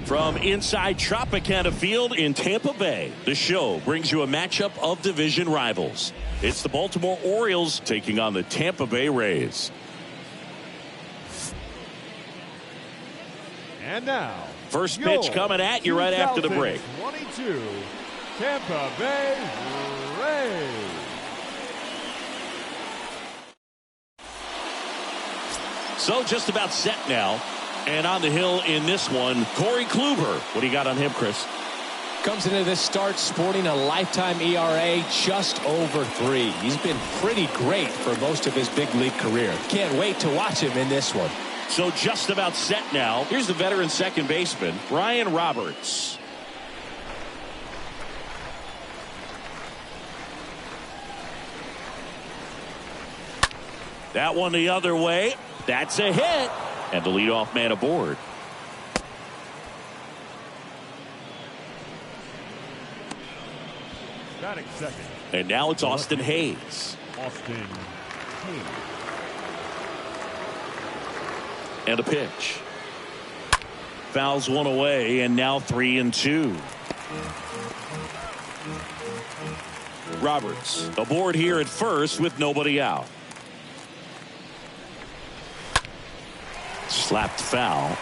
From inside Tropicana Field in Tampa Bay, the show brings you a matchup of division rivals. It's the Baltimore Orioles taking on the Tampa Bay Rays. And now, first pitch coming at you right after the break. 22 Tampa Bay Rays. So just about set now. And on the hill in this one, Corey Kluber. What do you got on him, Chris? Comes into this start sporting a lifetime ERA just over 3. He's been pretty great for most of his big league career. Can't wait to watch him in this one. So just about set now. Here's the veteran second baseman, Brian Roberts. That one the other way. That's a hit. And the leadoff man aboard. Batting second. And now it's Austin Hayes. Austin Hayes. And a pitch. Fouls one away, and now 3-2. Roberts aboard here at first with nobody out. Slapped foul.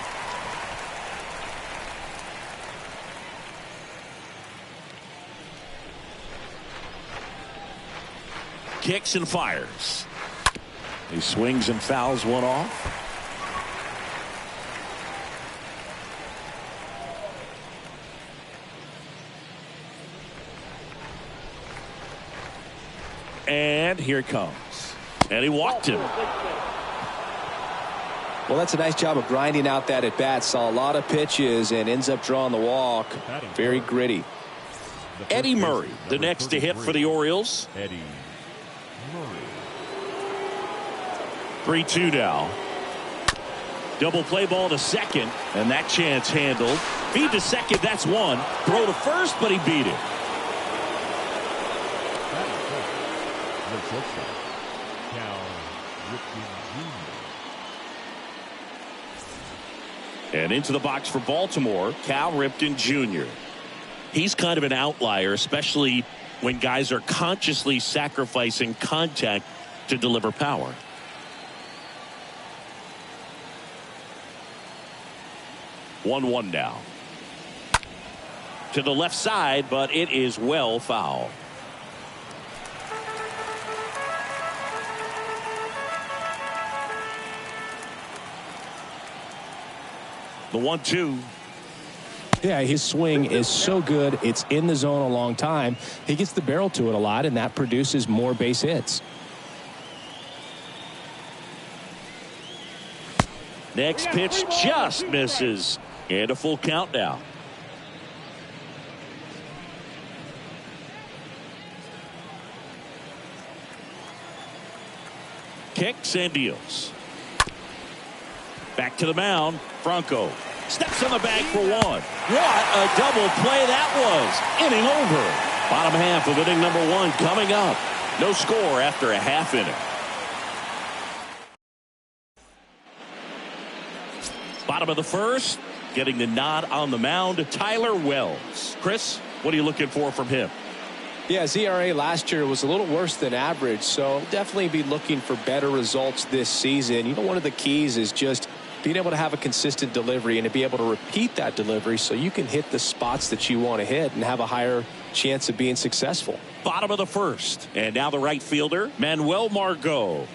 Kicks and fires. He swings and fouls one off. And here it comes. And he walked him. Well, that's a nice job of grinding out that at bat. Saw a lot of pitches and ends up drawing the walk. Very gritty. Eddie Murray, the next to hit for the Orioles. Eddie Murray. 3-2 now. Double play ball to second, and that chance handled. Feed to second, that's one. Throw to first, but he beat it. And into the box for Baltimore, Cal Ripken Jr. He's kind of an outlier, especially when guys are consciously sacrificing contact to deliver power. One now. To the left side, but it is well foul. The 1-2. Yeah, his swing is so good. It's in the zone a long time. He gets the barrel to it a lot, and that produces more base hits. Next pitch just misses. And a full count now. Kicks and deals. Back to the mound. Franco steps on the bag for one. What a double play that was. Inning over. Bottom half of inning number 1 coming up. No score after a half inning. Bottom of the first. Getting the nod on the mound. Tyler Wells. Chris, what are you looking for from him? Yeah, his ERA last year was a little worse than average, so definitely be looking for better results this season. You know, one of the keys is just being able to have a consistent delivery and to be able to repeat that delivery so you can hit the spots that you want to hit and have a higher chance of being successful. Bottom of the first. And now the right fielder, Manuel Margot.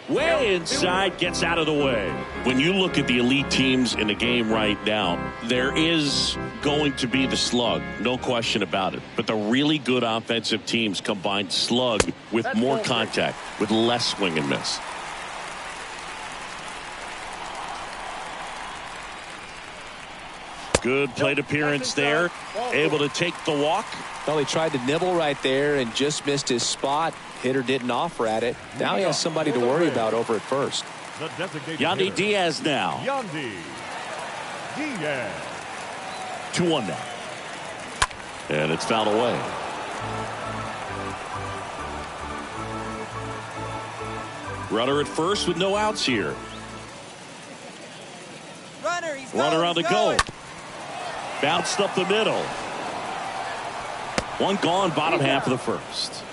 Way inside, gets out of the way. When you look at the elite teams in the game right now, there is going to be the slug, no question about it. But the really good offensive teams combine slug with more contact, with less swing and miss. Good plate appearance there. Able to take the walk. Well, he tried to nibble right there and just missed his spot. Hitter didn't offer at it. Now he has somebody to worry about over at first. Yandy Diaz now. Yandy Diaz. 2-1 now. And it's fouled away. Runner at first with no outs here. Runner on the go. Bounced up the middle. One gone, bottom half of the first.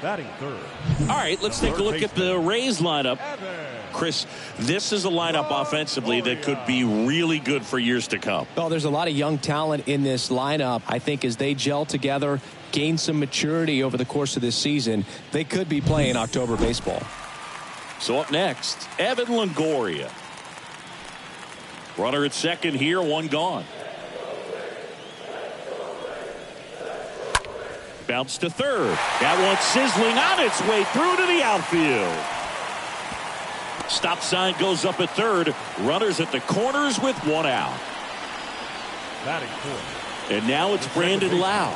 Batting third. All right, let's take a look at the Rays lineup. Chris, this is a lineup offensively that could be really good for years to come. Well, there's a lot of young talent in this lineup. I think as they gel together, gain some maturity over the course of this season, they could be playing October baseball. So up next, Evan Longoria. Runner at second here, one gone. Bounce to third. That one sizzling on its way through to the outfield. Stop sign goes up at third. Runners at the corners with one out. Batting fourth. And now it's Brandon Lau.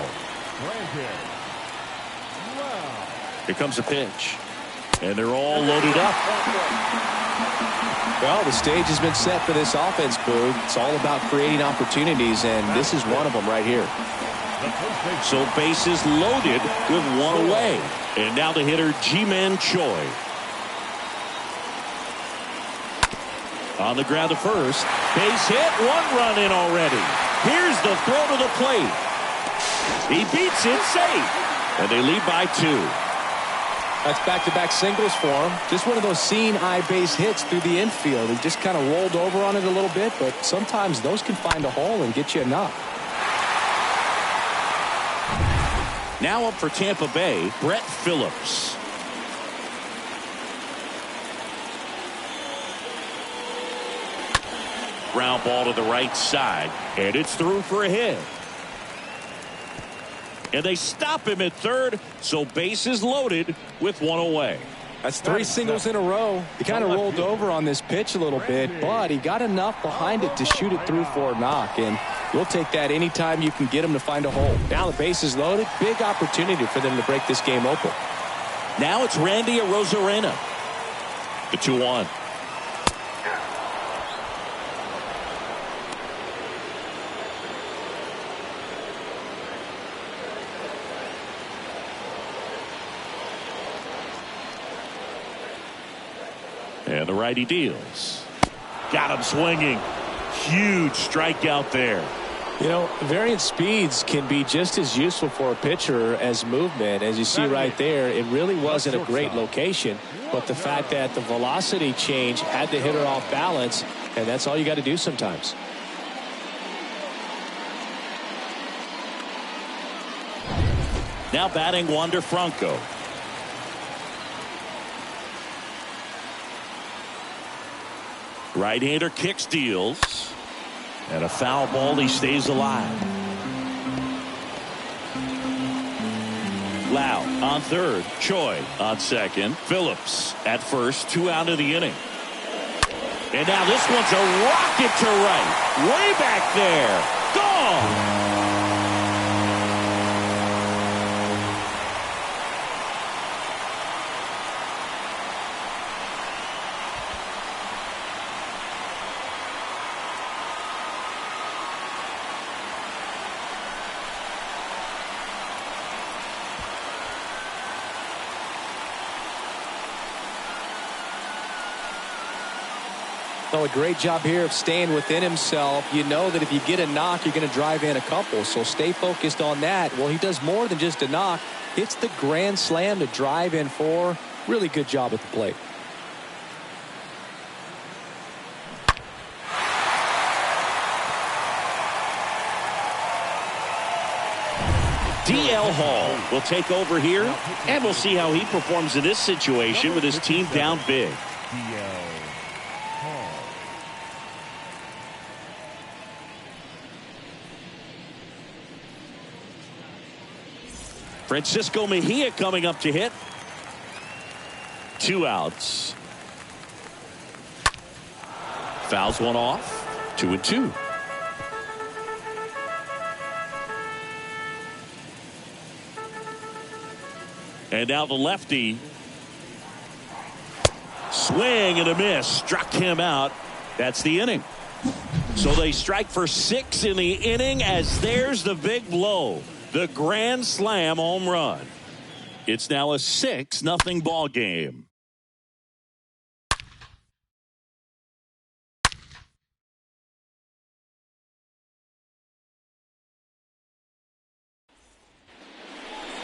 Here comes a pitch. And they're all loaded up. Well, the stage has been set for this offense, Boog. It's all about creating opportunities, and this is one of them right here. So bases loaded with one away. And now the hitter, Ji-Man Choi. On the ground to first. Base hit. One run in already. Here's the throw to the plate. He beats it safe. And they lead by 2. That's back-to-back singles for him. Just one of those seeing eye base hits through the infield. He just kind of rolled over on it a little bit, but sometimes those can find a hole and get you a knock. Now up for Tampa Bay, Brett Phillips. Ground ball to the right side, and it's through for a hit. And they stop him at third, so bases loaded with one away. That's 3 singles in a row. He kind of rolled over on this pitch a little bit, but he got enough behind it to shoot it through for a knock, and you'll take that anytime you can get him to find a hole. Now the base is loaded. Big opportunity for them to break this game open. Now it's Randy Arozarena. The 2-1. And the righty deals. Got him swinging. Huge strikeout there. You know, variant speeds can be just as useful for a pitcher as movement. As you see right there, it really wasn't a great location, but the fact that the velocity change had the hitter off balance, and that's all you got to do sometimes. Now batting Wander Franco. Right-hander kicks, deals. And a foul ball, he stays alive. Lau on third. Choi on second. Phillips at first. 2 out of the inning. And now this one's a rocket to right. Way back there. Gone. So a great job here of staying within himself. You know that if you get a knock, you're going to drive in a couple. So stay focused on that. Well, he does more than just a knock. Hits the grand slam to drive in 4. Really good job at the plate. DL Hall will take over here, and we'll see how he performs in this situation with his team down big. Francisco Mejia coming up to hit. 2 outs. Fouls one off. 2-2. And now the lefty. Swing and a miss. Struck him out. That's the inning. So they strike for 6 in the inning as there's the big blow. The grand slam home run. It's now a 6-0 ball game.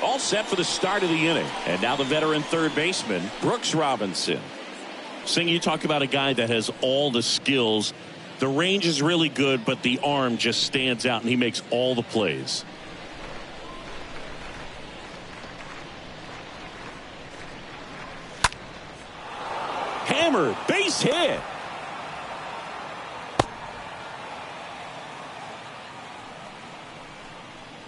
All set for the start of the inning. And now the veteran third baseman, Brooks Robinson. Sing, you talk about a guy that has all the skills. The range is really good, but the arm just stands out, and he makes all the plays. Hammer, base hit.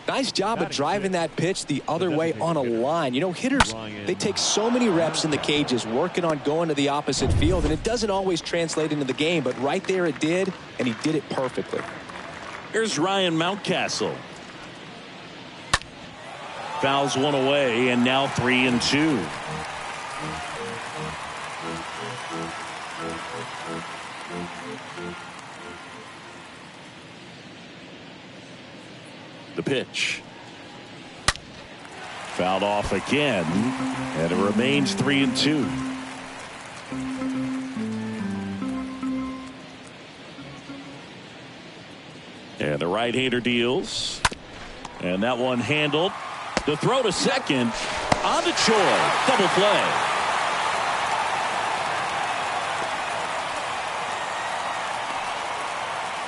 Nice job of driving that pitch the other way on a line. You know, hitters, they take so many reps in the cages working on going to the opposite field, and it doesn't always translate into the game, but right there it did, and he did it perfectly. Here's Ryan Mountcastle. Fouls one away, and now 3-2. The pitch. Fouled off again, and it remains 3-2. And the right-hander deals. And that one handled. The throw to second. On to Choi. Double play.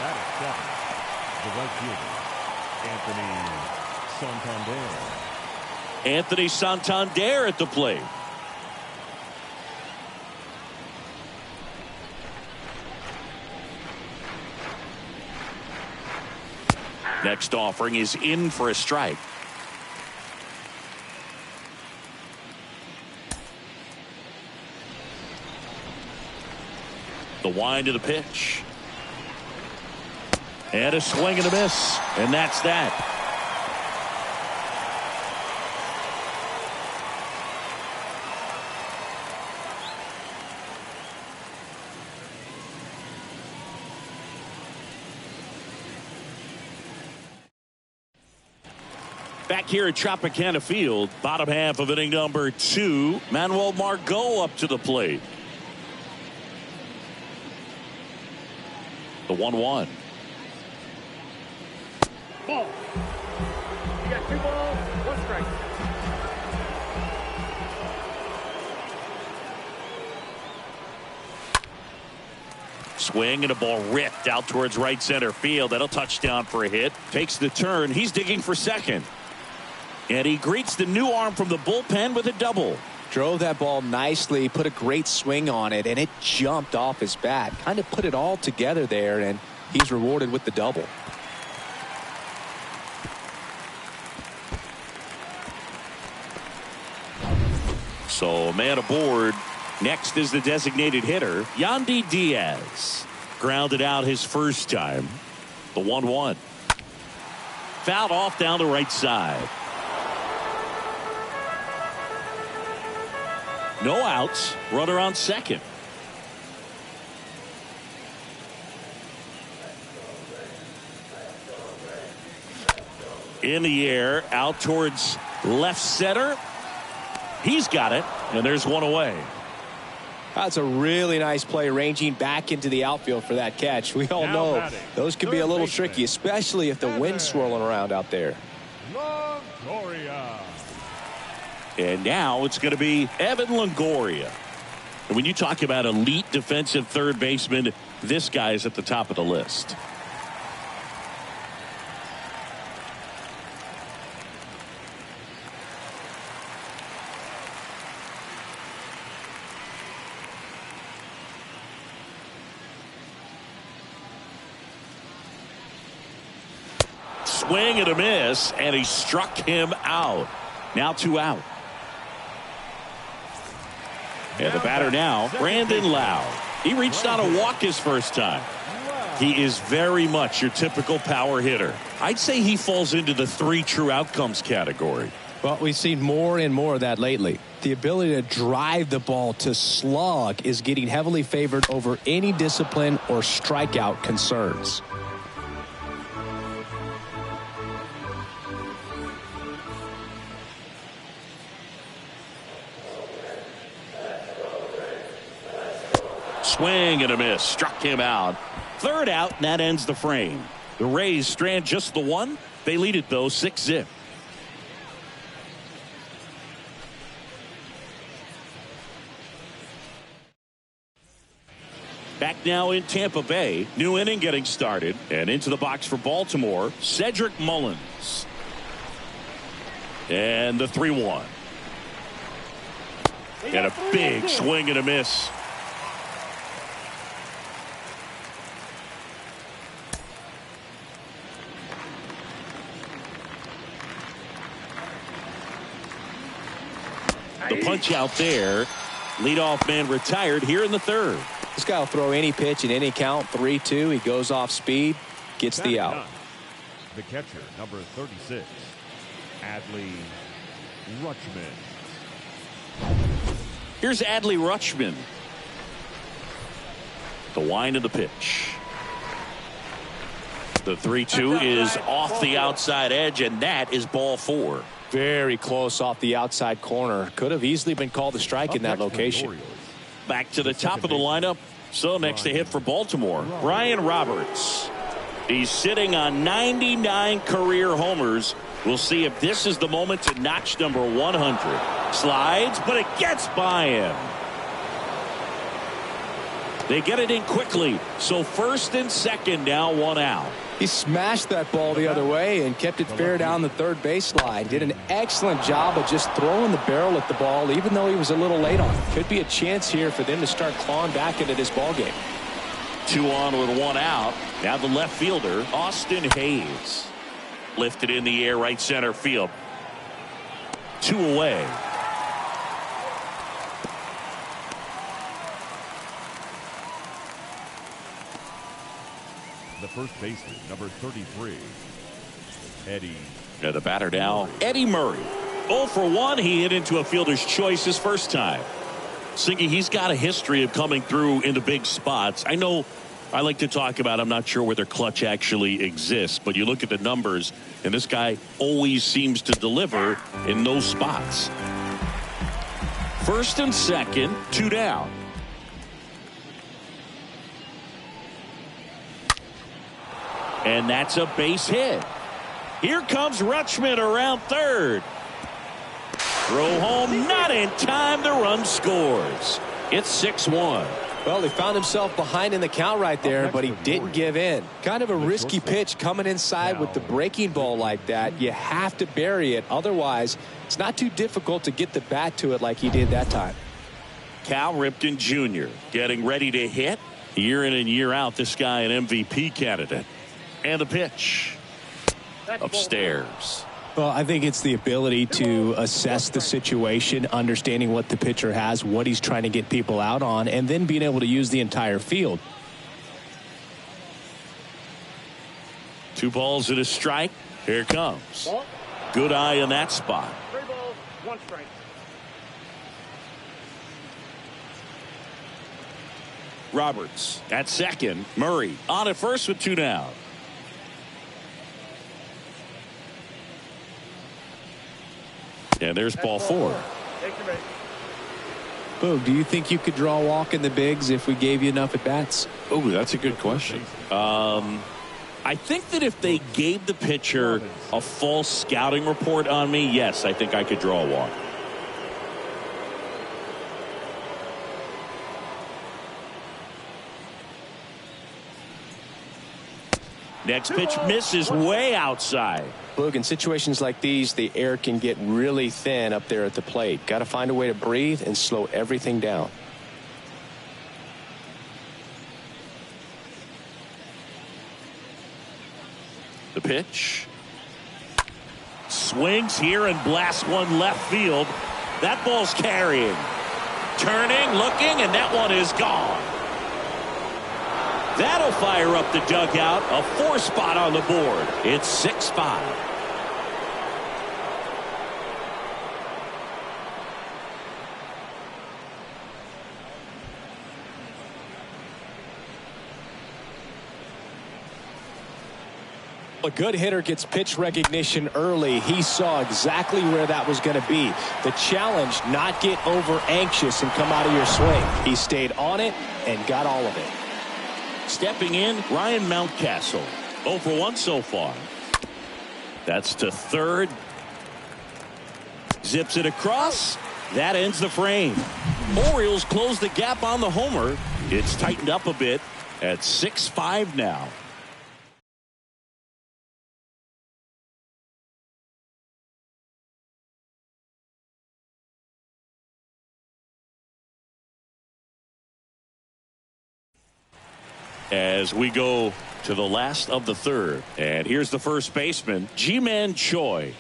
That is 7. The right fielder, Anthony Santander at the plate. Next offering is in for a strike. The wind of the pitch. And a swing and a miss. And that's that. Back here at Tropicana Field, bottom half of inning number 2. Manuel Margot up to the plate. The 1-1. Ball. You got 2 balls, 1 strike. Swing and a ball ripped out towards right center field. That'll touchdown for a hit. Takes the turn. He's digging for second. And he greets the new arm from the bullpen with a double. Drove that ball nicely, put a great swing on it, and it jumped off his bat. Kind of put it all together there, and he's rewarded with the double. So man aboard. Next is the designated hitter, Yandy Diaz. Grounded out his first time. The 1-1. Fouled off down the right side. No outs. Runner on second. In the air, out towards left center. He's got it, and there's one away. That's a really nice play, ranging back into the outfield for that catch. We all know those can be a little tricky, especially if the wind's swirling around out there. Longoria. And now it's going to be Evan Longoria. And when you talk about elite defensive third baseman, this guy is at the top of the list. Swing and a miss, and he struck him out. Now 2 out. And the batter now, Brandon Lau. He reached on a walk his first time. He is very much your typical power hitter. I'd say he falls into the 3 true outcomes category. Well, we've seen more and more of that lately. The ability to drive the ball to slug is getting heavily favored over any discipline or strikeout concerns. Swing and a miss. Struck him out. 3rd out, and that ends the frame. The Rays strand just the 1. They lead it, though, 6-0. Back now in Tampa Bay. New inning getting started. And into the box for Baltimore, Cedric Mullins. And the 3-1. And a big swing and a miss. The punch out there. Leadoff man retired here in the third. This guy will throw any pitch in any count. 3-2. He goes off speed, gets the out. The catcher, number 36, Adley Rutschman. Here's Adley Rutschman. The wind of the pitch. The 3-2 is off the outside edge, and that is ball 4. Very close off the outside corner. Could have easily been called a strike in that location. Back to the top of the lineup. So next to hit for Baltimore, Brian Roberts. He's sitting on 99 career homers. We'll see if this is the moment to notch number 100. Slides, but it gets by him. They get it in quickly. So first and second, now 1 out. He smashed that ball the other way and kept it fair down the third baseline. Did an excellent job of just throwing the barrel at the ball, even though he was a little late on it. Could be a chance here for them to start clawing back into this ball game. 2 on with 1 out. Now the left fielder, Austin Hayes. Lifted in the air, right center field. 2 away. The first baseman, number 33, Eddie. Now the batter now, Eddie Murray. 0 for 1. He hit into a fielder's choice his first time. Singy, he's got a history of coming through into big spots. I know I like to talk about, I'm not sure whether clutch actually exists, but you look at the numbers, and this guy always seems to deliver in those spots. First and second, 2 down. And that's a base hit. Here comes Rutschman around third. Throw home, not in time. The run scores. It's 6-1. Well, he found himself behind in the count right there, but he didn't give in. Kind of a risky pitch coming inside with the breaking ball like that. You have to bury it. Otherwise, it's not too difficult to get the bat to it like he did that time. Cal Ripken Jr. getting ready to hit. Year in and year out, this guy an MVP candidate. And the pitch. Upstairs. Well, I think it's the ability to assess the situation, understanding what the pitcher has, what he's trying to get people out on, and then being able to use the entire field. 2 balls and a strike. Here it comes. Good eye in that spot. 3 balls, 1 strike. Roberts at second. Murray on at first with 2 down. And there's ball 4. Boog, do you think you could draw a walk in the bigs if we gave you enough at bats? Oh, that's a good question. I think that if they gave the pitcher a false scouting report on me, yes, I think I could draw a walk. Next pitch misses way outside. Look, in situations like these, the air can get really thin up there at the plate. Got to find a way to breathe and slow everything down. The pitch. Swings here and blasts one left field. That ball's carrying. Turning, looking, and that one is gone. That'll fire up the dugout. A 4 spot on the board. It's 6-5. A good hitter gets pitch recognition early. He saw exactly where that was going to be. The challenge, not get over anxious and come out of your swing. He stayed on it and got all of it. Stepping in, Ryan Mountcastle. 0 for 1 so far. That's to third. Zips it across. That ends the frame. Orioles close the gap on the homer. It's tightened up a bit at 6-5 now. As we go to the last of the third. And here's the first baseman, Ji-Man Choi.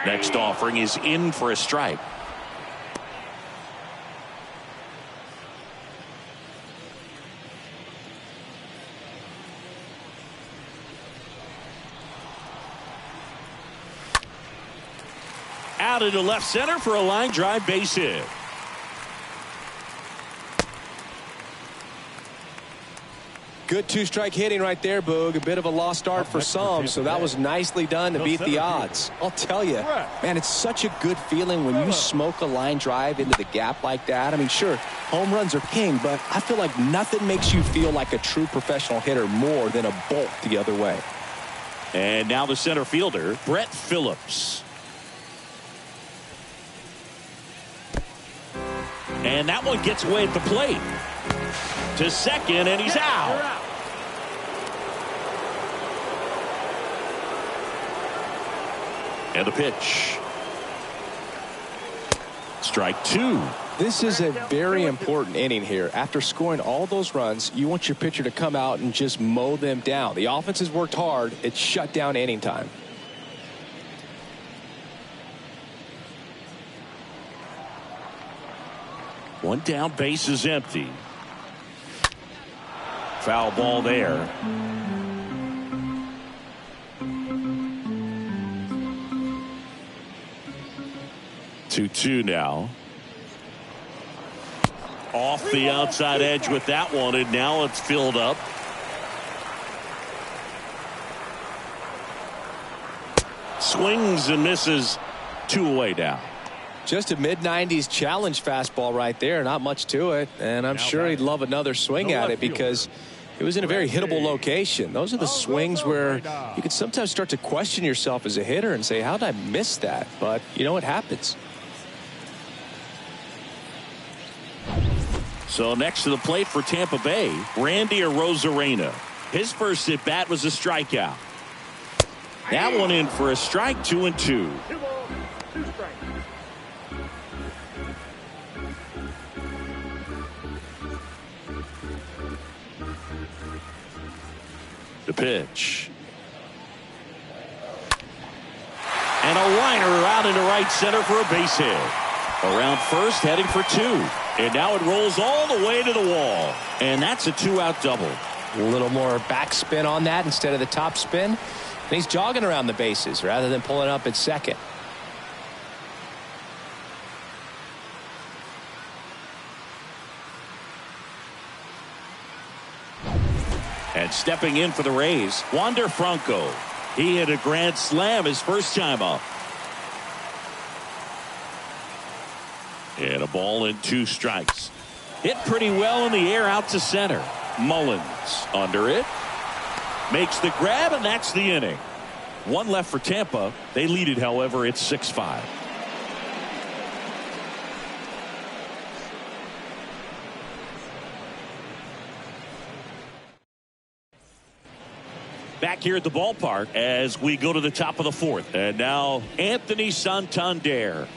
Next offering is in for a strike. Out into left center for a line drive base hit. Good two-strike hitting right there, Boog. A bit of a lost start for some, so that was nicely done to beat the odds. I'll tell you, man, it's such a good feeling when you smoke a line drive into the gap like that. I mean, sure, home runs are king, but I feel like nothing makes you feel like a true professional hitter more than a bolt the other way. And now the center fielder, Brett Phillips. And that one gets away at the plate. To second, and he's out. And the pitch. Strike two. This is a very important inning here. After scoring all those runs, you want your pitcher to come out and just mow them down. The offense has worked hard. It's shut down inning time. One down, base is empty. Foul ball there. Two now. Off the outside edge with that one, and now it's filled up. Swings and misses. 2 away now. Just a mid-90s challenge fastball right there. Not much to it. And I'm sure he'd love another swing at it because it was in a very hittable location. Those are the swings where you can sometimes start to question yourself as a hitter and say, how did I miss that? But, you know, it happens. So next to the plate for Tampa Bay, Randy Arozarena. His first at bat was a strikeout. That one in for a strike, 2-2. 2 balls, 2 strikes. The pitch. And a liner out into right center for a base hit. Around first, heading for 2. And now it rolls all the way to the wall. And that's a 2-out double. A little more backspin on that instead of the top spin. And he's jogging around the bases rather than pulling up at second. And stepping in for the Rays, Wander Franco. He hit a grand slam his first time up. And a ball and 2 strikes. Hit pretty well in the air out to center. Mullins under it. Makes the grab, and that's the inning. 1 left for Tampa. They lead it, however, it's 6-5. Back here at the ballpark as we go to the top of the 4th. And now Anthony Santander.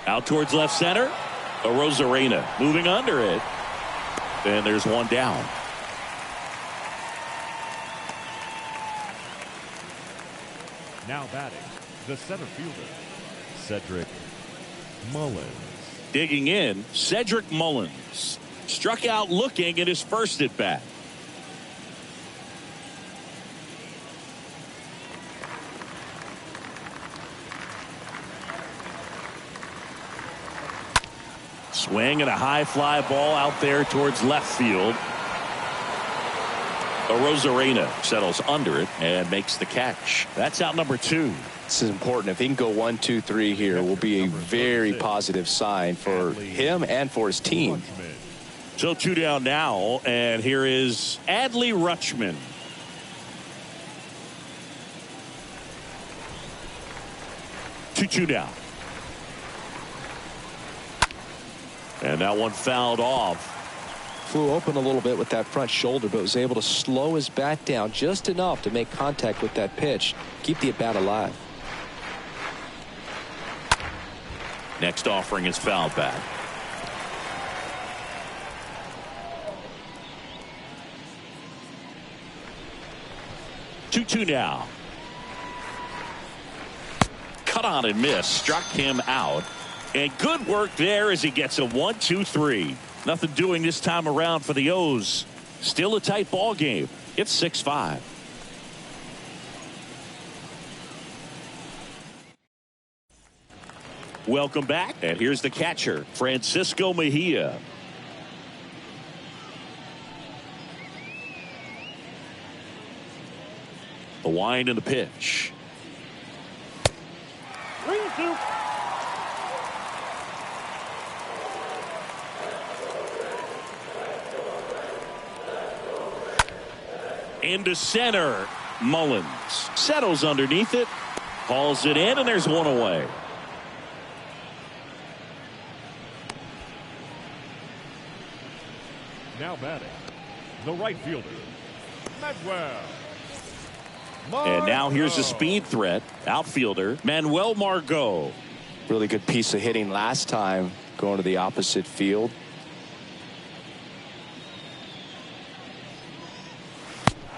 Out towards left center. Arozarena moving under it. And there's 1 down. Now batting, the center fielder, Cedric Mullins. Digging in, Cedric Mullins. Struck out looking at his first at bat. Swing and a high fly ball out there towards left field. Arozarena settles under it and makes the catch. That's out number 2. This is important. If he can go 1, 2, 3 here, it will be a very positive sign for him and for his team. So 2 down now, and here is Adley Rutschman. Two down. And that one fouled off. Flew open a little bit with that front shoulder, but was able to slow his bat down just enough to make contact with that pitch. Keep the at-bat alive. Next offering is fouled back. Two now. Cut on and miss. Struck him out. And good work there as he gets a 1-2-3. Nothing doing this time around for the O's. Still a tight ball game. It's 6-5. Welcome back. And here's the catcher, Francisco Mejia. The wind and the pitch. Into center. Mullins settles underneath it. Hauls it in, and there's one away. Now batting, the right fielder, Manuel. And now here's a speed threat. Outfielder, Manuel Margot. Really good piece of hitting last time, going to the opposite field.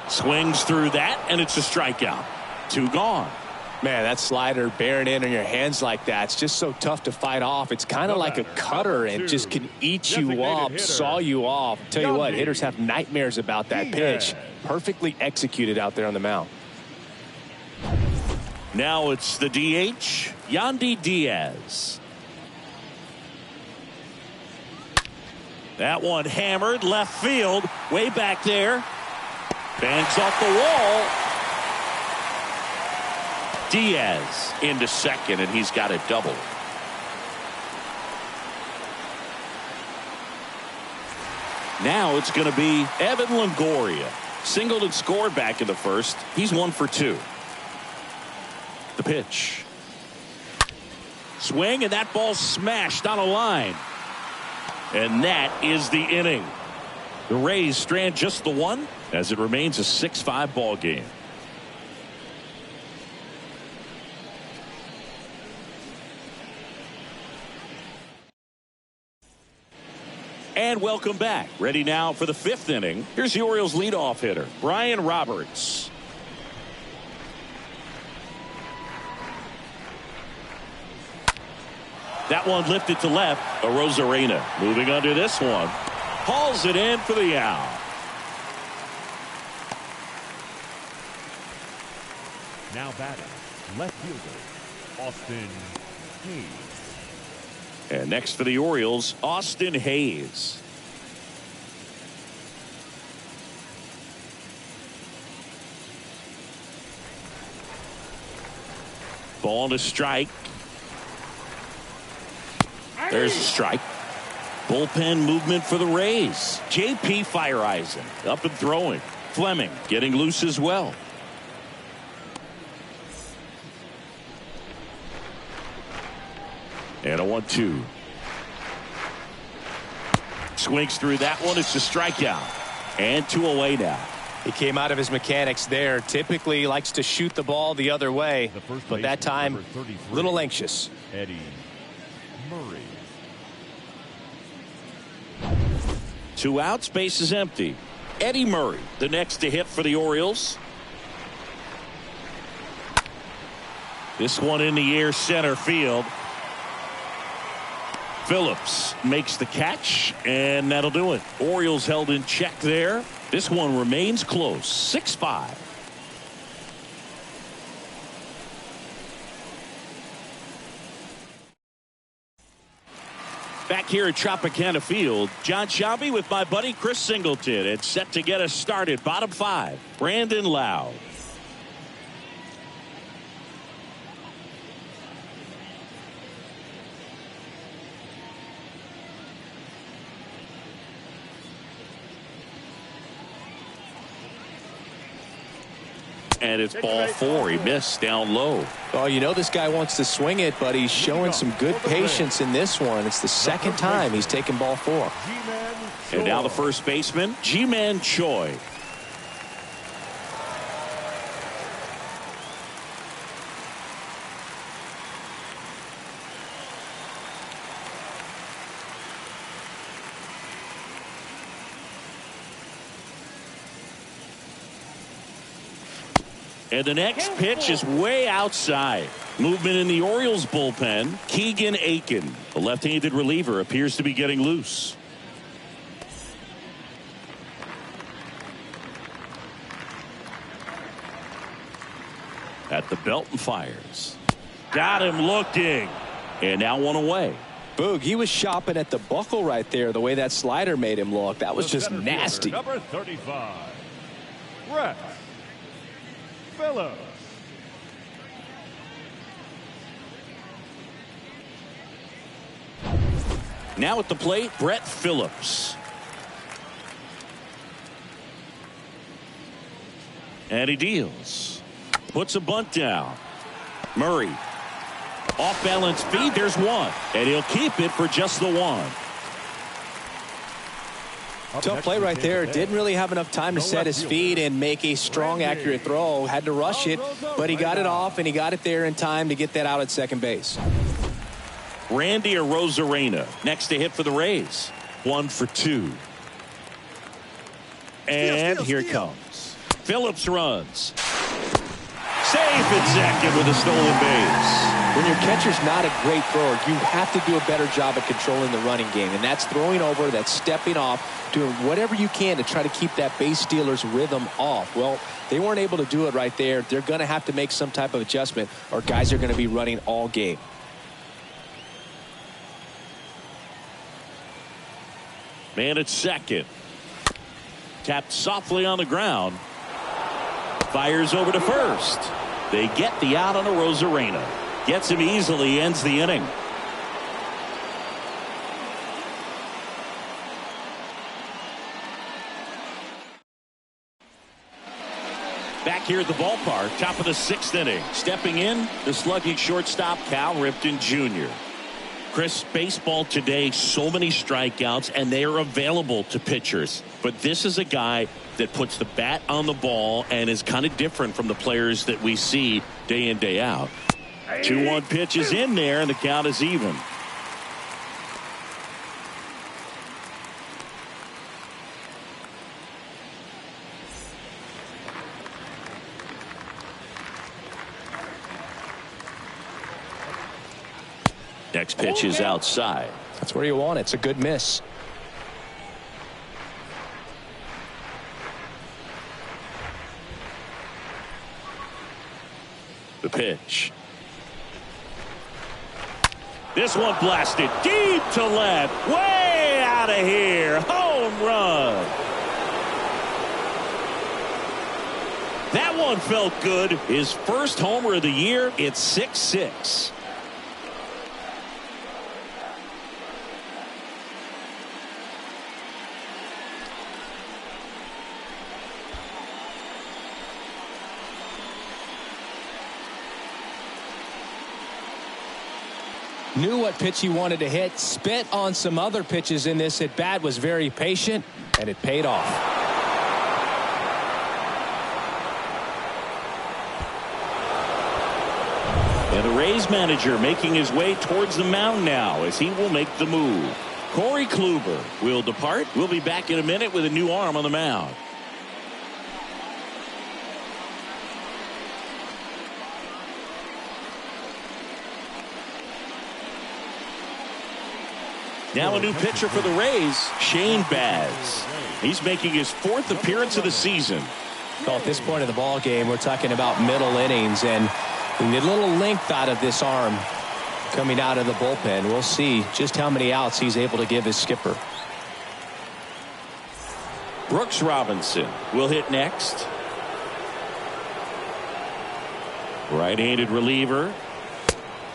Swings through that, and it's a strikeout. 2 gone. Man, that slider bearing in on your hands like that, it's just so tough to fight off. It's kind of like a cutter and just can eat you up, saw you off. Tell you what, hitters have nightmares about that pitch. Perfectly executed out there on the mound. Now it's the DH, Yandy Diaz. That one hammered left field, way back there. Bangs off the wall. Diaz into second, and he's got a double. Now it's going to be Evan Longoria. Singled and scored back in the first. He's 1 for 2. The pitch. Swing, and that ball smashed on a line. And that is the inning. The Rays strand just the 1 as it remains a 6-5 ball game. And welcome back. Ready now for the 5th inning. Here's the Orioles leadoff hitter, Brian Roberts. That one lifted to left. Arozarena moving under this one. Hauls it in for the out. Now batting, left fielder, Austin Hayes. And next for the Orioles, Austin Hayes. Ball to strike. There's a strike. Bullpen movement for the Rays. J.P. Fireisen up and throwing. Fleming getting loose as well. And a 1-2. Swings through that one. It's a strikeout. And 2 away now. He came out of his mechanics there. Typically he likes to shoot the ball the other way, but that time a little anxious. Eddie Murray. 2 outs, base is empty. Eddie Murray, the next to hit for the Orioles. This one in the air, center field. Phillips makes the catch, and that'll do it. Orioles held in check there. This one remains close, 6-5. Back here at Tropicana Field, John Shabby with my buddy Chris Singleton. It's set to get us started. Bottom 5, Brandon Lowe. And it's ball 4. He missed down low. Well, you know this guy wants to swing it, but he's showing some good patience in this one. It's the second time he's taken ball 4. And now the first baseman, Ji-Man Choi. And the next pitch is way outside. Movement in the Orioles bullpen. Keegan Aiken, the left-handed reliever, appears to be getting loose. At the belt and fires. Got him looking. And now one away. Boog, he was shopping at the buckle right there, the way that slider made him look. That was just nasty. Number 35, Rex Phillips. Now at the plate, Brett Phillips. And he deals. Puts a bunt down. Murray. Off balance feed. There's one. And he'll keep it for just the one. Tough play right there. Didn't really have enough time to set his feet and make a strong, accurate throw. Had to rush it, but he got it off, and he got it there in time to get that out at second base. Randy Arozarena next to hit for the Rays. 1 for 2. And here it comes. Phillips runs. Safe at second with a stolen base. When your catcher's not a great thrower, you have to do a better job at controlling the running game. And that's throwing over, that's stepping off, doing whatever you can to try to keep that base stealer's rhythm off. Well, they weren't able to do it right there. They're going to have to make some type of adjustment, or guys are going to be running all game. Man at second. Tapped softly on the ground. Fires over to first. They get the out on Arozarena. Gets him easily, ends the inning. Back here at the ballpark, top of the 6th inning. Stepping in, the slugging shortstop, Cal Ripken Jr. Chris, baseball today, so many strikeouts, and they are available to pitchers. But this is a guy that puts the bat on the ball and is kind of different from the players that we see day in, day out. 2-1 pitch is in there, and the count is even. Next pitch is outside. That's where you want it. It's a good miss. The pitch. This one blasted deep to left. Way out of here. Home run. That one felt good. His first homer of the year. It's 6-6. Knew what pitch he wanted to hit. Spent on some other pitches in this at bat. Was very patient, and it paid off. And the Rays manager making his way towards the mound now as he will make the move. Corey Kluber will depart. We'll be back in a minute with a new arm on the mound. Now a new pitcher for the Rays, Shane Baz. He's making his 4th appearance of the season. Well, at this point of the ball game, we're talking about middle innings, and we need a little length out of this arm. coming out of the bullpen. We'll see just how many outs he's able to give his skipper. Brooks Robinson will hit next. Right-handed reliever.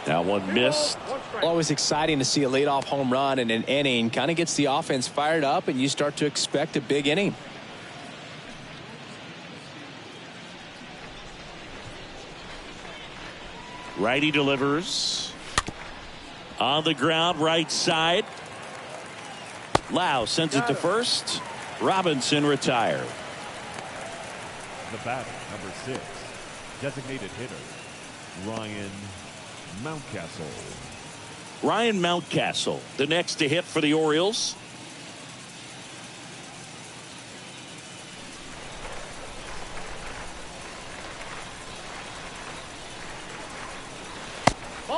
That one missed. Always exciting to see a leadoff home run in an inning. Kind of gets the offense fired up, and you start to expect a big inning. Righty delivers. On the ground, right side. Lau sends it to first. Robinson retired. The batter, number 6, designated hitter, Ryan Mountcastle. Ryan Mountcastle, the next to hit for the Orioles.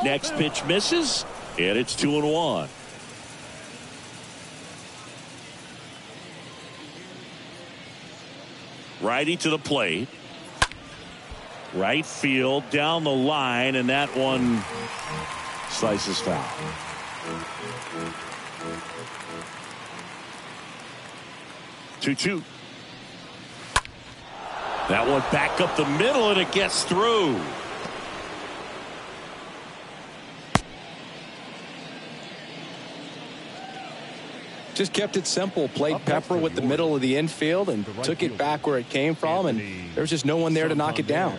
Next pitch misses, and it's 2-1. Righty to the plate. Right field down the line, and that one slices foul. Two. That one back up the middle, and it gets through. Just kept it simple. Played pepper with the middle of the infield and took it back where it came from, and there was just no one there to knock it down.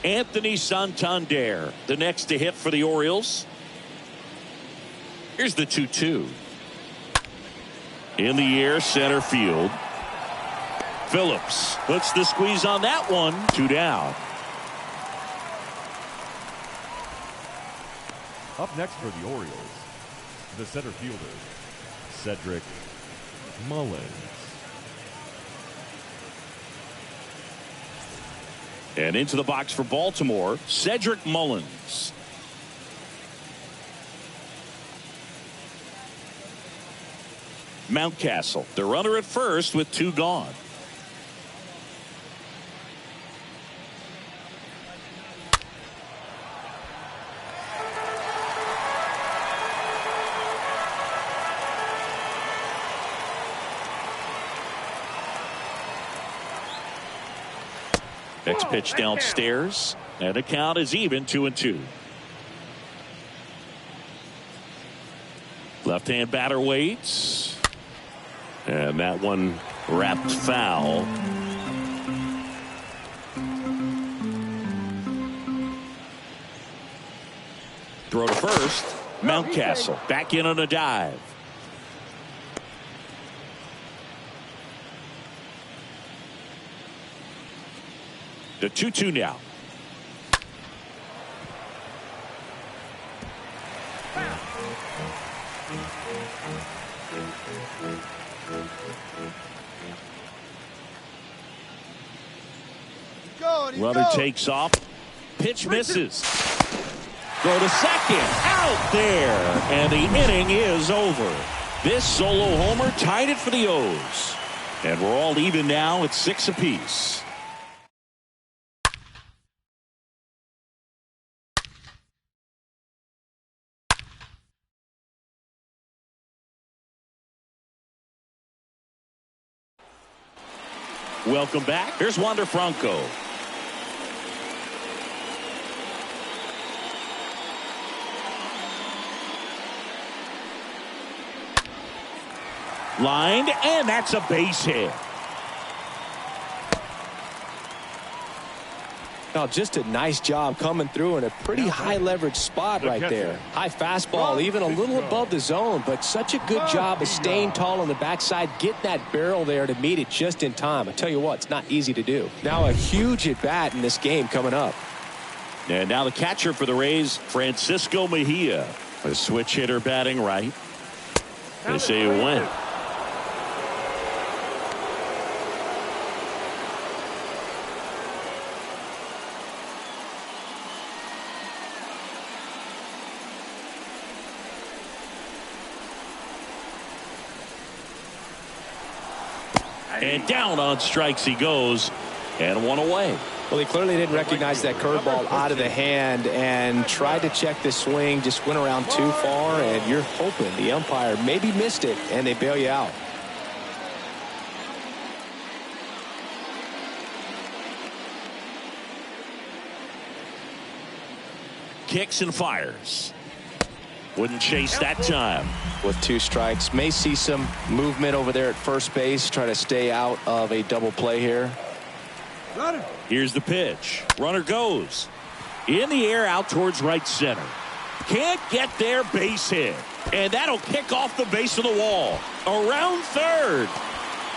Anthony Santander, the next to hit for the Orioles. Here's the 2-2. In the air, center field. Phillips puts the squeeze on that one. 2 down. Up next for the Orioles, the center fielder, Cedric Mullins. And into the box for Baltimore, Cedric Mullins. Mountcastle, the runner at first with 2 gone. Next pitch downstairs, and the count is even 2-2. Left-hand batter waits, and that one wrapped foul. Throw to first. Mountcastle back in on a dive. The 2-2 now. Runner takes off. Pitch misses. Go to second. Out there. And the inning is over. This solo homer tied it for the O's. And we're all even now at 6 apiece. Welcome back. Here's Wander Franco. Lined, and that's a base hit. Now, just a nice job coming through in a pretty high leverage spot right there. High fastball, even a little above the zone, but such a good job of staying tall on the backside, getting that barrel there to meet it just in time. I tell you what, it's not easy to do. Now a huge at bat in this game coming up. And now the catcher for the Rays, Francisco Mejia, a switch hitter batting right. They say it went. And down on strikes he goes, and one away. Well, he clearly didn't recognize that curveball out of the hand and tried to check the swing, just went around too far, and you're hoping the umpire maybe missed it and they bail you out. Kicks and fires. Wouldn't chase that time. With 2 strikes, may see some movement over there at first base, try to stay out of a double play here. Here's the pitch. Runner goes in the air out towards right center. Can't get there, base hit. And that'll kick off the base of the wall. Around third.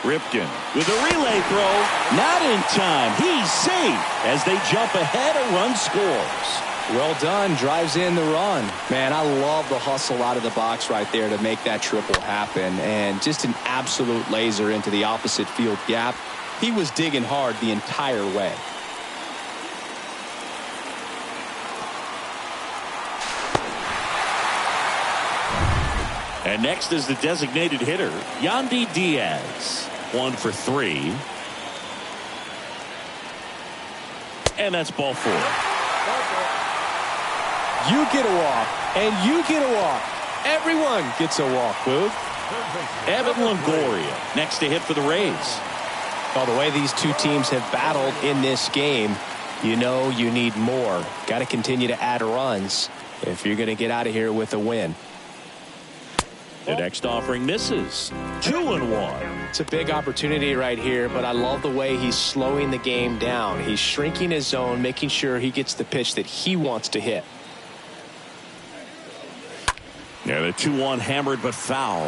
Ripken with a relay throw. Not in time. He's safe as they jump ahead. A run scores. Well done. Drives in the run. Man, I love the hustle out of the box right there to make that triple happen. And just an absolute laser into the opposite field gap. He was digging hard the entire way. And next is the designated hitter, Yandy Diaz. 1 for 3. And that's ball 4. You get a walk, and you get a walk. Everyone gets a walk, Boog. Evan Longoria next to hit for the Rays. Well, the way these two teams have battled in this game, you know you need more. Got to continue to add runs if you're going to get out of here with a win. The next offering misses. 2-1. It's a big opportunity right here, but I love the way he's slowing the game down. He's shrinking his zone, making sure he gets the pitch that he wants to hit. Yeah, the 2-1 hammered but foul.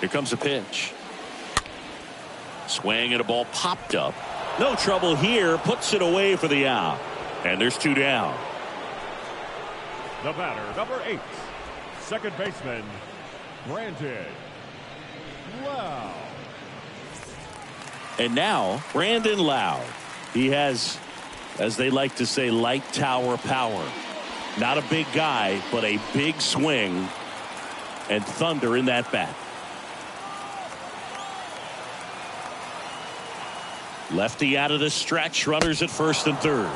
Here comes a pitch. Swing and a ball popped up. No trouble here. Puts it away for the out. And there's 2 down. The batter, number 8, second baseman, Brandon Lowe. And now, Brandon Lowe. He has, as they like to say, light tower power. Not a big guy, but a big swing and thunder in that bat. Lefty out of the stretch. Runners at first and third.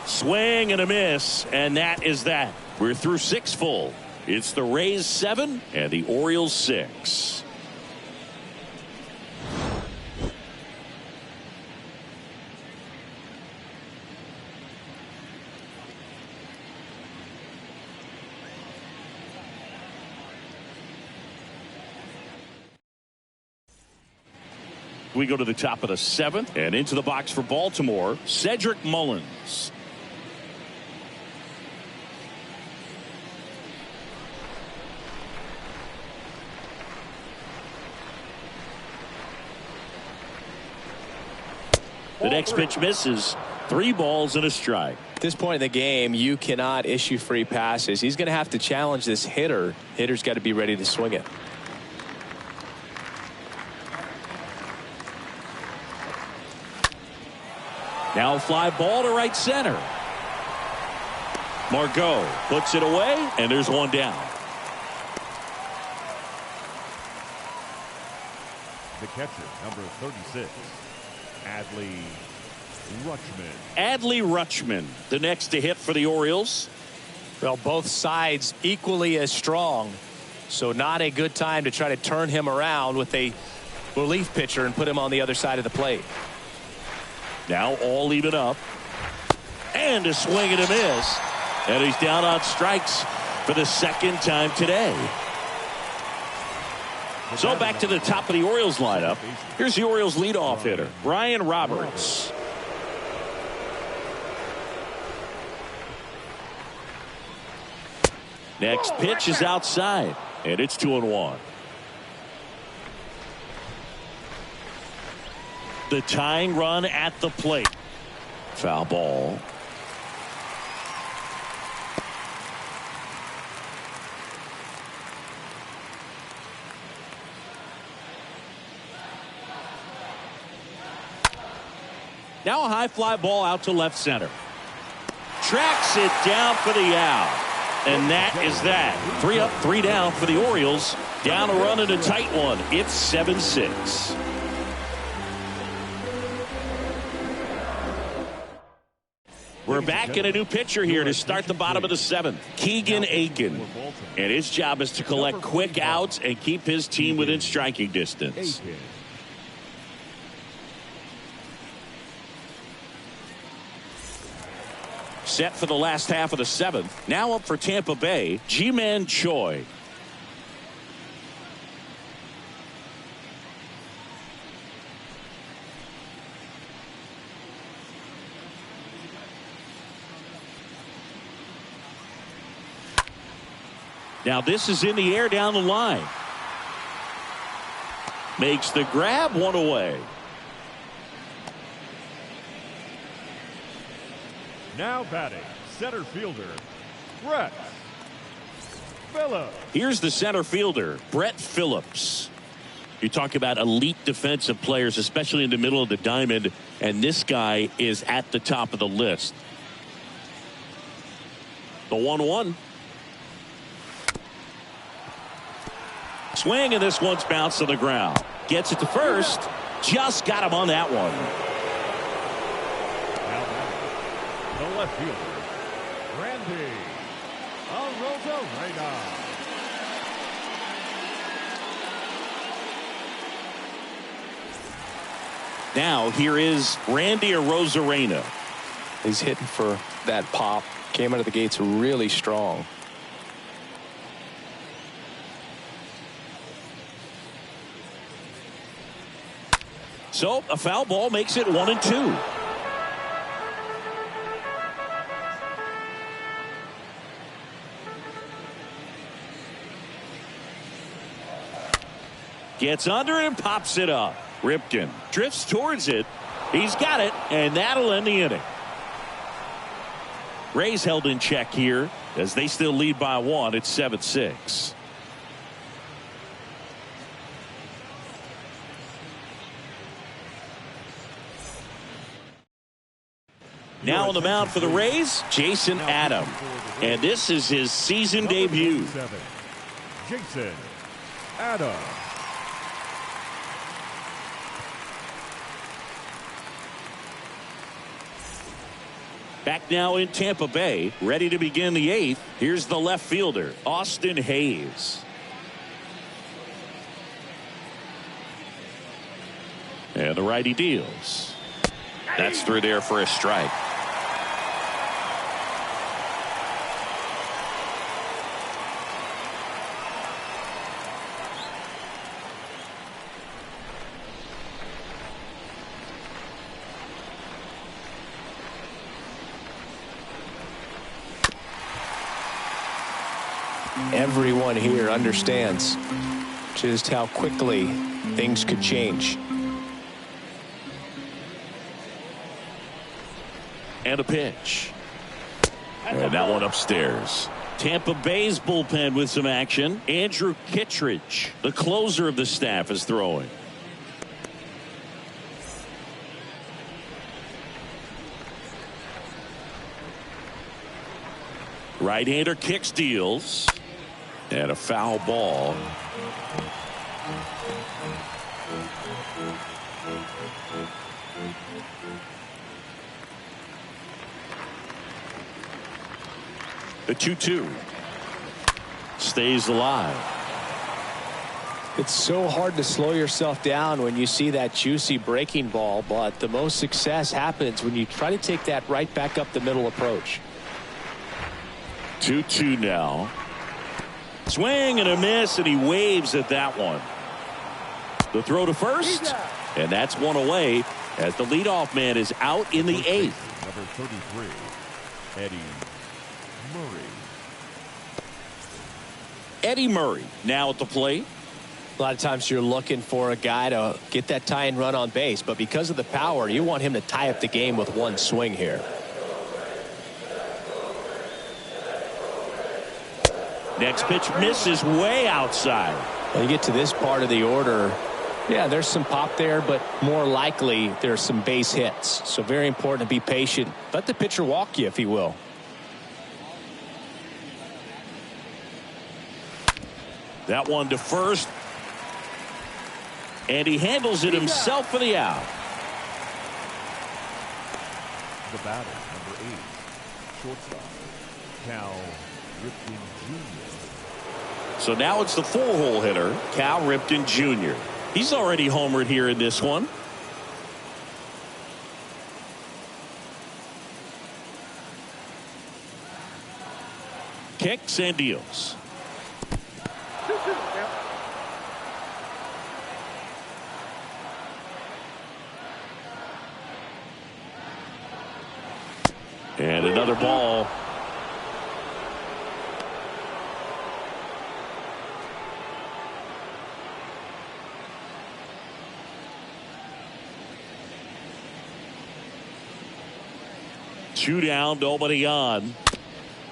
Swing and a miss, and that is that. We're through 6 full. It's the Rays 7 and the Orioles 6. We go to the top of the 7th and into the box for Baltimore, Cedric Mullins. The next pitch misses. 3 balls and a strike. At this point in the game, you cannot issue free passes. He's going to have to challenge this hitter. Hitter's got to be ready to swing it. Now a fly ball to right center. Margot puts it away, and there's 1 down. The catcher, number 36, Adley Rutschman. Adley Rutschman, the next to hit for the Orioles. Well, both sides equally as strong, so not a good time to try to turn him around with a relief pitcher and put him on the other side of the plate. Now all even up. And a swing and a miss. And he's down on strikes for the 2nd time today. So back to the top of the Orioles lineup. Here's the Orioles leadoff hitter, Brian Roberts. Next pitch is outside, and it's 2-1. The tying run at the plate. Foul ball. Now a high fly ball out to left center. Tracks it down for the out. And that is that. 3 up, 3 down for the Orioles. Down a run in a tight one. It's 7-6. We're back in a new pitcher here to start the bottom of the 7th. Keegan Aiken. And his job is to collect quick outs and keep his team within striking distance. Set for the last half of the 7th. Now up for Tampa Bay, Ji-Man Choi. Now this is in the air down the line. Makes the grab, 1 away. Now batting, center fielder, Brett Phillips. Here's the center fielder, Brett Phillips. You talk about elite defensive players, especially in the middle of the diamond, and this guy is at the top of the list. The 1-1. Swing, and this one's bounced to the ground. Gets it to first. Just got him on that one. The left fielder, Randy Arozarena. Now here is Randy Arozarena. He's hitting for that pop. Came out of the gates really strong. So a foul ball makes it 1-2. Gets under it and pops it up. Ripken drifts towards it. He's got it, and that'll end the inning. Rays held in check here as they still lead by 1. It's 7-6. Now on the mound for the Rays, Jason Adam. And this is his season debut. Jason Adam. Back now in Tampa Bay, ready to begin the 8th. Here's the left fielder, Austin Hayes. And the righty deals. That's through there for a strike. Everyone here understands just how quickly things could change. And a pitch. And that one upstairs. Tampa Bay's bullpen with some action. Andrew Kittredge, the closer of the staff, is throwing. Right-hander kicks, deals. And a foul ball. The 2-2 stays alive. It's so hard to slow yourself down when you see that juicy breaking ball, but the most success happens when you try to take that right back up the middle approach. 2-2 now. Swing and a miss, and he waves at that one. The throw to first, and that's 1 away as the leadoff man is out in the 8th. Number 33, Eddie Murray. Eddie Murray now at the plate. A lot of times you're looking for a guy to get that tying run on base, but because of the power, you want him to tie up the game with one swing here. Next pitch misses way outside. When you get to this part of the order, yeah, there's some pop there, but more likely there's some base hits. So very important to be patient. Let the pitcher walk you if he will. That one to first. And he handles it himself for the out. The batter, number 8, shortstop, Cal Ripken Jr. So now it's the four-hole hitter, Cal Ripken Jr. He's already homered here in this one. Kicks and deals. 2-2 count. And another ball. Two down, nobody on.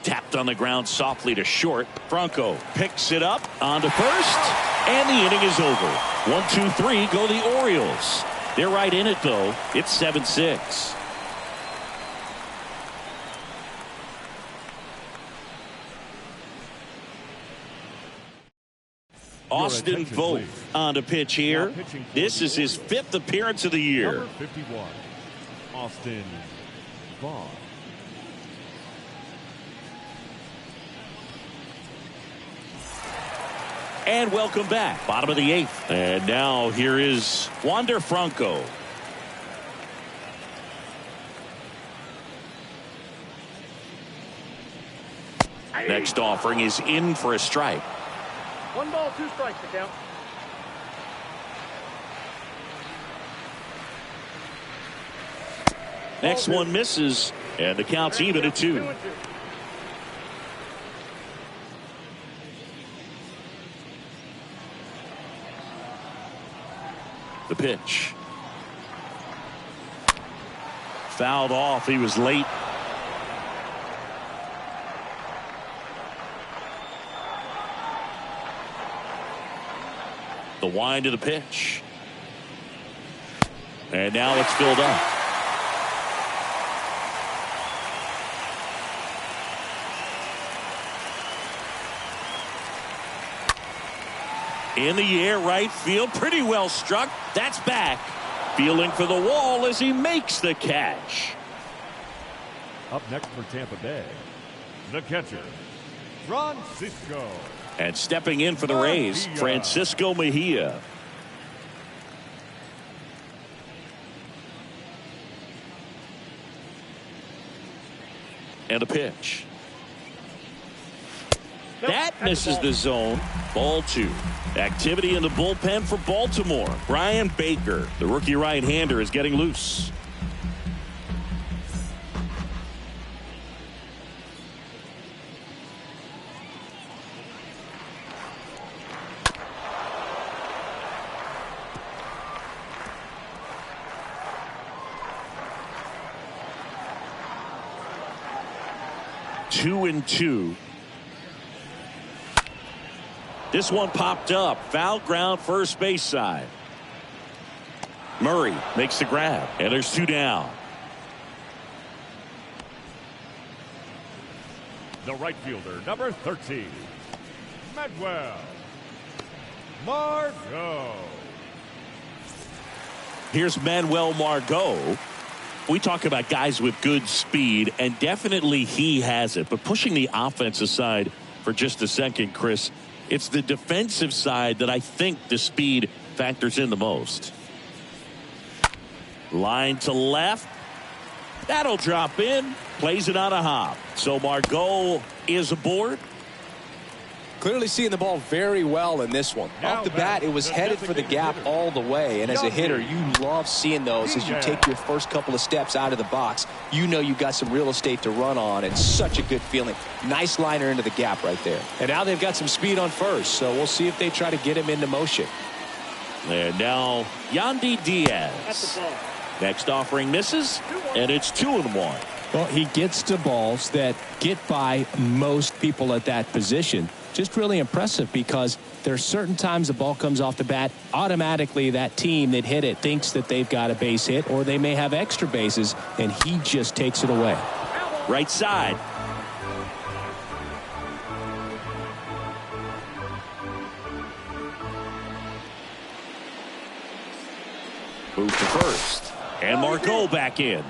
Tapped on the ground softly to short. Franco picks it up onto first, and the inning is over. 1-2-3 go the Orioles. They're right in it though. It's 7-6. Austin Vogt on to pitch here. This is his 5th appearance of the year. Number 51, Austin Vogt. And welcome back. Bottom of the 8th. And now here is Wander Franco. Next offering is in for a strike. 1 ball, 2 strikes to count. Next one misses, and the count's even at 2. 2-2. The pitch. Fouled off. He was late. The wind of the pitch. And now it's filled up. In the air, right field, pretty well struck. That's back. Feeling for the wall as he makes the catch. Up next for Tampa Bay, the catcher, Francisco. And stepping in for the Rays, Francisco Mejia. And a pitch. That misses the zone. Ball 2. Activity in the bullpen for Baltimore. Brian Baker, the rookie right-hander, is getting loose. Two and 2. This one popped up. Foul ground, first base side. Murray makes the grab, and there's 2 down. The right fielder, number 13, Manuel Margot. Here's Manuel Margot. We talk about guys with good speed, and definitely he has it. But pushing the offense aside for just a second, Chris, it's the defensive side that I think the speed factors in the most. Line to left. That'll drop in. Plays it on a hop. So Margot is aboard. Clearly seeing the ball very well in this one. Off the bat, it was headed for the gap all the way. And as a hitter, you love seeing those as you take your first couple of steps out of the box. You know you've got some real estate to run on, and such a good feeling. Nice liner into the gap right there. And now they've got some speed on first, so we'll see if they try to get him into motion. And now Yandy Diaz. That's the ball. Next offering misses, and it's 2-1. Well, he gets to balls that get by most people at that position. Just really impressive because there are certain times the ball comes off the bat, automatically that team that hit it thinks that they've got a base hit, or they may have extra bases, and he just takes it away. Right side. And Margot back in.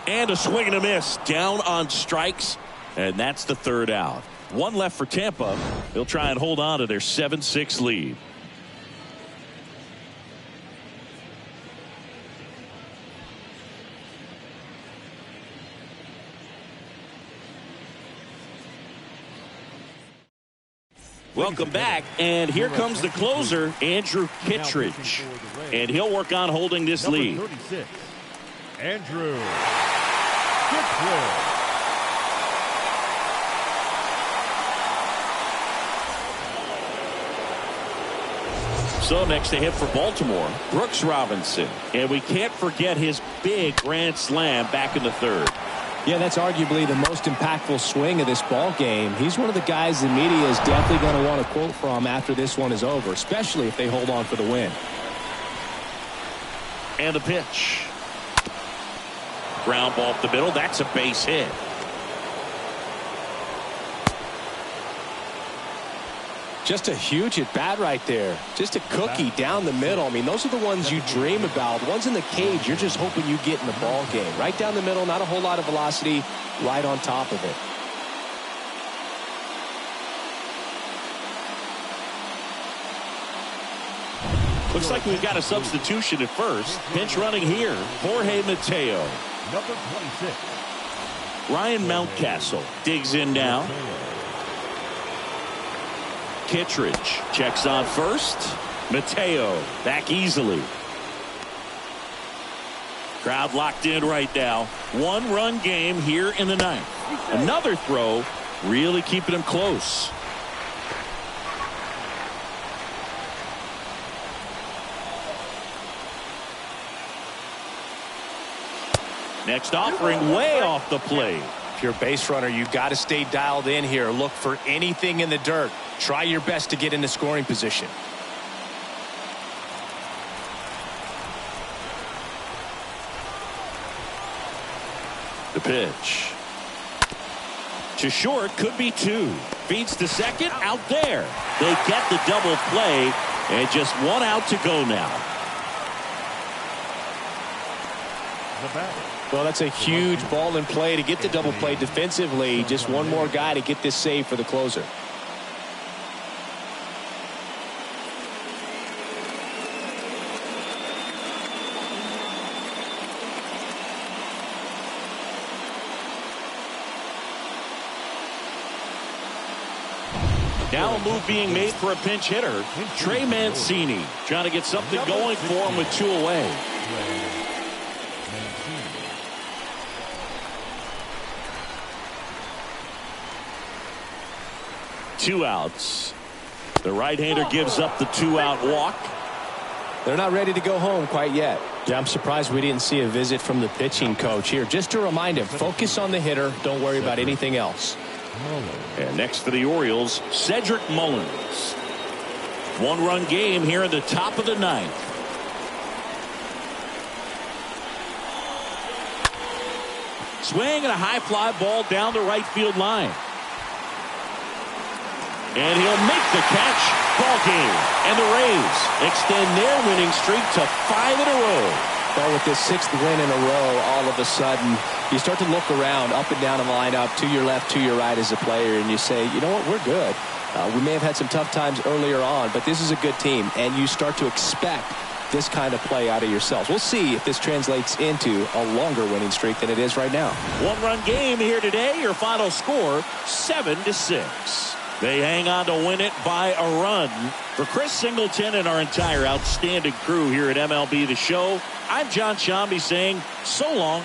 And a swing and a miss. Down on strikes. And that's the third out. One left for Tampa. They'll try and hold on to their 7-6 lead. Welcome back, and here comes the closer, Andrew Kittredge, and he'll work on holding this lead. 36, Andrew Kittredge. So next to hit for Baltimore, Brooks Robinson, and we can't forget his big grand slam back in the third. Yeah, that's arguably the most impactful swing of this ball game. He's one of the guys the media is definitely going to want to quote from after this one is over, especially if they hold on for the win. And the pitch. Ground ball up the middle. That's a base hit. Just a huge at bat right there. Just a cookie down the middle. I mean, those are the ones you dream about. The ones in the cage, you're just hoping you get in the ball game. Right down the middle, not a whole lot of velocity, right on top of it. Looks like we've got a substitution at first. Pinch running here, Jorge Mateo. Number 26. Ryan Mountcastle digs in now. Kittredge checks on first. Mateo back easily. Crowd locked in right now. 1-run game here in the ninth. Another throw, really keeping him close. Next offering way off the plate. If you're a base runner, you've got to stay dialed in here. Look for anything in the dirt. Try your best to get into scoring position. The pitch. To short, could be two. Feeds to second, out there. They get the double play, and just one out to go now. The batter. Well, that's a huge ball in play to get the double play defensively. Just one more guy to get this save for the closer. Now a move being made for a pinch hitter. Trey Mancini trying to get something going for him with two away. Two outs. The right-hander gives up the two-out walk. They're not ready to go home quite yet. Yeah, I'm surprised we didn't see a visit from the pitching coach here. Just to remind him, focus on the hitter. Don't worry about anything else. And next for the Orioles, Cedric Mullins. 1-run game here in the top of the ninth. Swing and a high fly ball down the right field line. And he'll make the catch. Ball game. And the Rays extend their winning streak to 5 in a row. Well, with this 6th win in a row, all of a sudden, you start to look around up and down the lineup, to your left, to your right as a player, and you say, you know what, we're good. We may have had some tough times earlier on, but this is a good team, and you start to expect this kind of play out of yourselves. We'll see if this translates into a longer winning streak than it is right now. 1-run game here today. Your final score, 7-6. They hang on to win it by a run. For Chris Singleton and our entire outstanding crew here at MLB The Show, I'm John Shambi saying so long.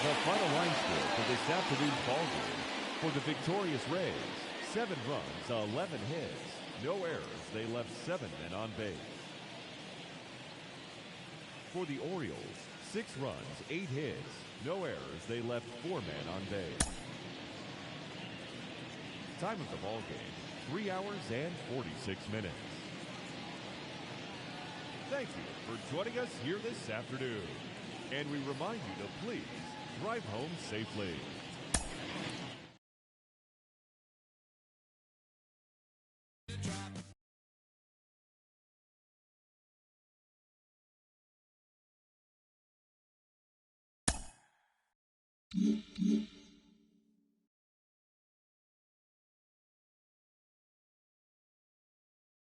The final line score for this afternoon's ball game for the victorious Rays. 7 runs, 11 hits, no errors. They left 7 men on base. For the Orioles, 6 runs, 8 hits, no errors. They left 4 men on base. Time of the ball game, 3 hours and 46 minutes. Thank you for joining us here this afternoon. And we remind you to please drive home safely.